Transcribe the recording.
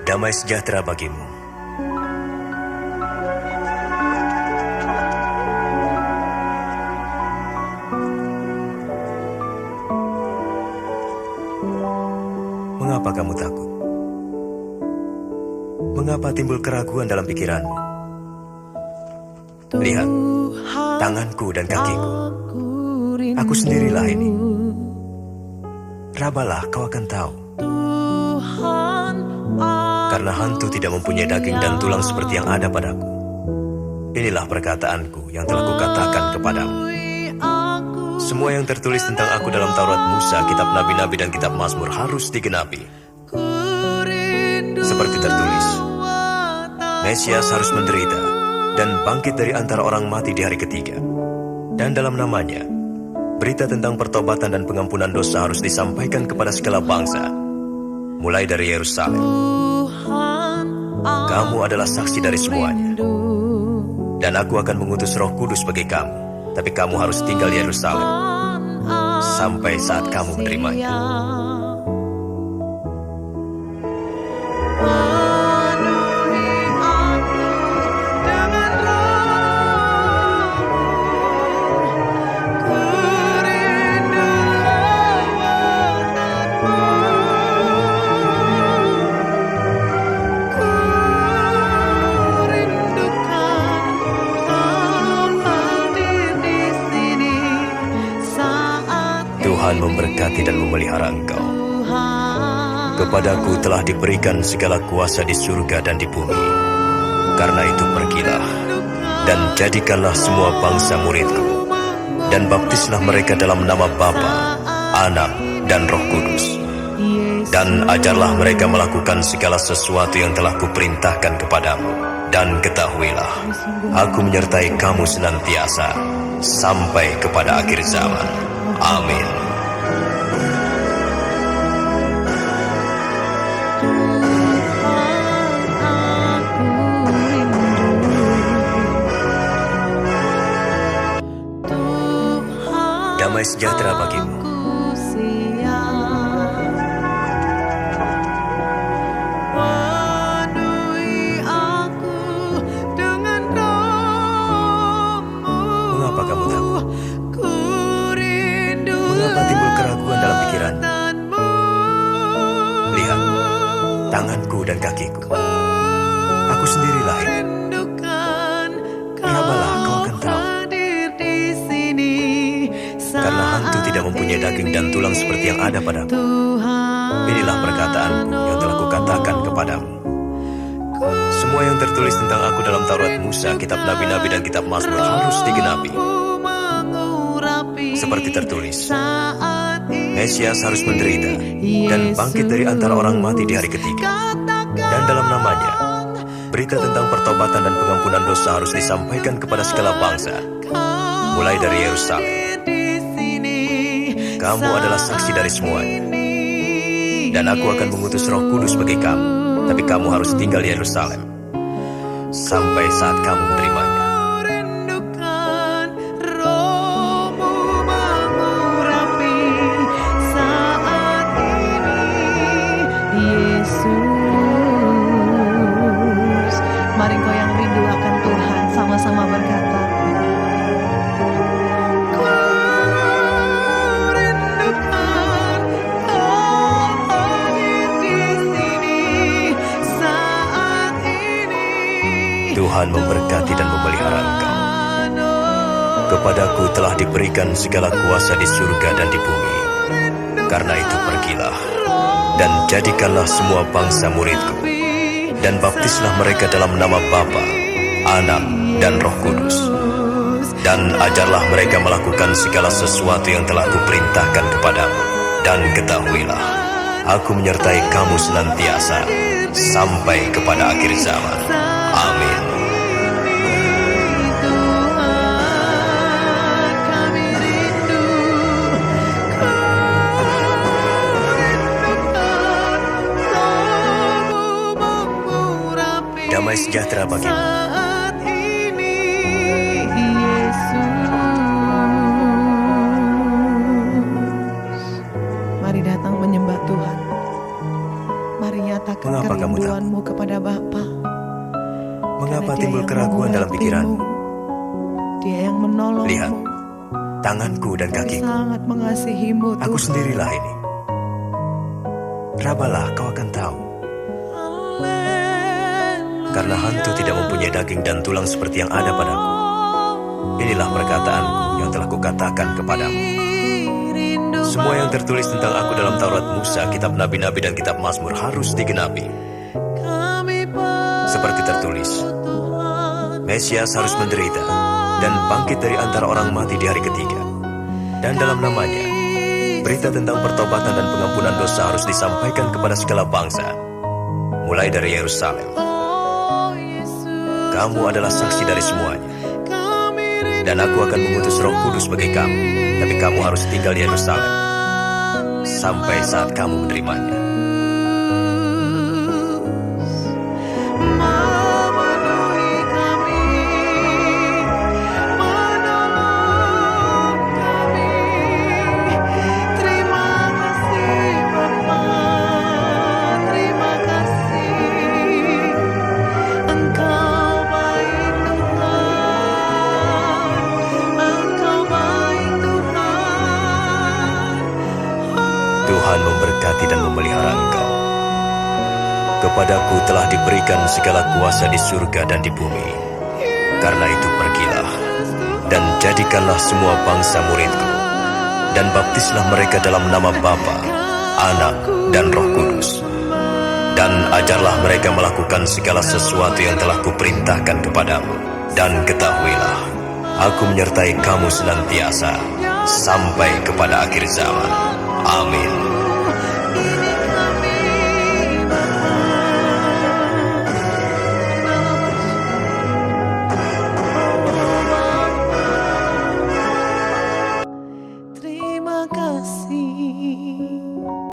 Damai sejahtera bagimu. Mengapa kamu takut? Mengapa timbul keraguan dalam pikiranmu? Lihat, tanganku dan kakiku. Aku sendirilah ini. Rabalah, kau akan tahu. Karena hantu tidak mempunyai daging dan tulang seperti yang ada padaku. Inilah perkataanku yang telah kukatakan kepadamu. Semua yang tertulis tentang aku dalam Taurat Musa, kitab Nabi-Nabi dan kitab Mazmur harus digenapi. Seperti tertulis, Mesias harus menderita dan bangkit dari antara orang mati di hari ketiga. Dan dalam namanya, berita tentang pertobatan dan pengampunan dosa harus disampaikan kepada segala bangsa, mulai dari Yerusalem. Kamu adalah saksi dari semuanya. Dan aku akan mengutus Roh Kudus bagi kamu, tapi kamu harus tinggal di Yerusalem sampai saat kamu menerimanya. Tuhan memberkati dan memelihara engkau. Kepadaku telah diberikan segala kuasa di surga dan di bumi. Karena itu pergilah, dan jadikanlah semua bangsa muridku, dan baptislah mereka dalam nama Bapa, Anak, dan Roh Kudus. Dan ajarlah mereka melakukan segala sesuatu yang telah kuperintahkan kepadamu. Dan ketahuilah, aku menyertai kamu senantiasa, sampai kepada akhir zaman. Amin. Damai sejahtera bagimu. Mengapa kamu takut? Mengapa timbul keraguan dalam pikiran? Lihat, tanganku dan kakiku. Aku sendirilah ini. Rabalah, kau akan tahu. Karena hantu tidak mempunyai daging dan tulang seperti yang ada padamu. Inilah perkataanku yang telah kukatakan kepadamu. Semua yang tertulis tentang aku dalam Taurat Musa, kitab Nabi-Nabi dan kitab Mazmur harus digenapi. Seperti tertulis, Mesias harus menderita dan bangkit dari antara orang mati di hari ketiga. Dan dalam namanya, berita tentang pertobatan dan pengampunan dosa harus disampaikan kepada segala bangsa, mulai dari Yerusalem. Kamu adalah saksi dari semuanya. Dan aku akan mengutus Roh Kudus bagi kamu, tapi kamu harus tinggal di Yerusalem sampai saat kamu menerimanya. Mari kau yang rindu akan Tuhan, sama-sama berkata, Tuhan memberkati dan memelihara engkau. Kepadaku telah diberikan segala kuasa di surga dan di bumi. Karena itu pergilah, dan jadikanlah semua bangsa muridku, dan baptislah mereka dalam nama Bapa, Anak, dan Roh Kudus. Dan ajarlah mereka melakukan segala sesuatu yang telah kuperintahkan kepadamu. Dan ketahuilah, aku menyertai kamu senantiasa, sampai kepada akhir zaman. Amin. Damai sejahtera bagimu. saat ini Yesus. Mari datang menyembah Tuhan. Mari nyatakan Mengapa kamu takut? kerinduanmu kepada Bapa. Mengapa Karena Dia timbul yang keraguan dalam pikiranmu? mengurapimu. Dia yang menolongmu. Lihat, tanganku dan Kami kakiku. sangat mengasihimu Aku Tuhan. sendirilah ini. Rabalah, kau akan tahu. Karena hantu tidak mempunyai daging dan tulang seperti yang ada padaku. Inilah perkataanku yang telah kukatakan kepadamu. Semua yang tertulis tentang aku dalam Taurat Musa, kitab Nabi-Nabi dan kitab Mazmur harus digenapi. Seperti tertulis, Mesias harus menderita dan bangkit dari antara orang mati di hari ketiga. Dan dalam namanya, berita tentang pertobatan dan pengampunan dosa harus disampaikan kepada segala bangsa, mulai dari Yerusalem. Kamu adalah saksi dari semuanya. Dan aku akan mengutus Roh Kudus bagi kamu, tapi kamu harus tinggal di Yerusalem sampai saat kamu menerimanya. Tuhan memberkati dan memelihara engkau. Kepadaku telah diberikan segala kuasa di surga dan di bumi. Karena itu pergilah, dan jadikanlah semua bangsa muridku, dan baptislah mereka dalam nama Bapa, Anak, dan Roh Kudus. Dan ajarlah mereka melakukan segala sesuatu yang telah kuperintahkan kepadamu. Dan ketahuilah, aku menyertai kamu senantiasa, sampai kepada akhir zaman. Amin. Terima kasih.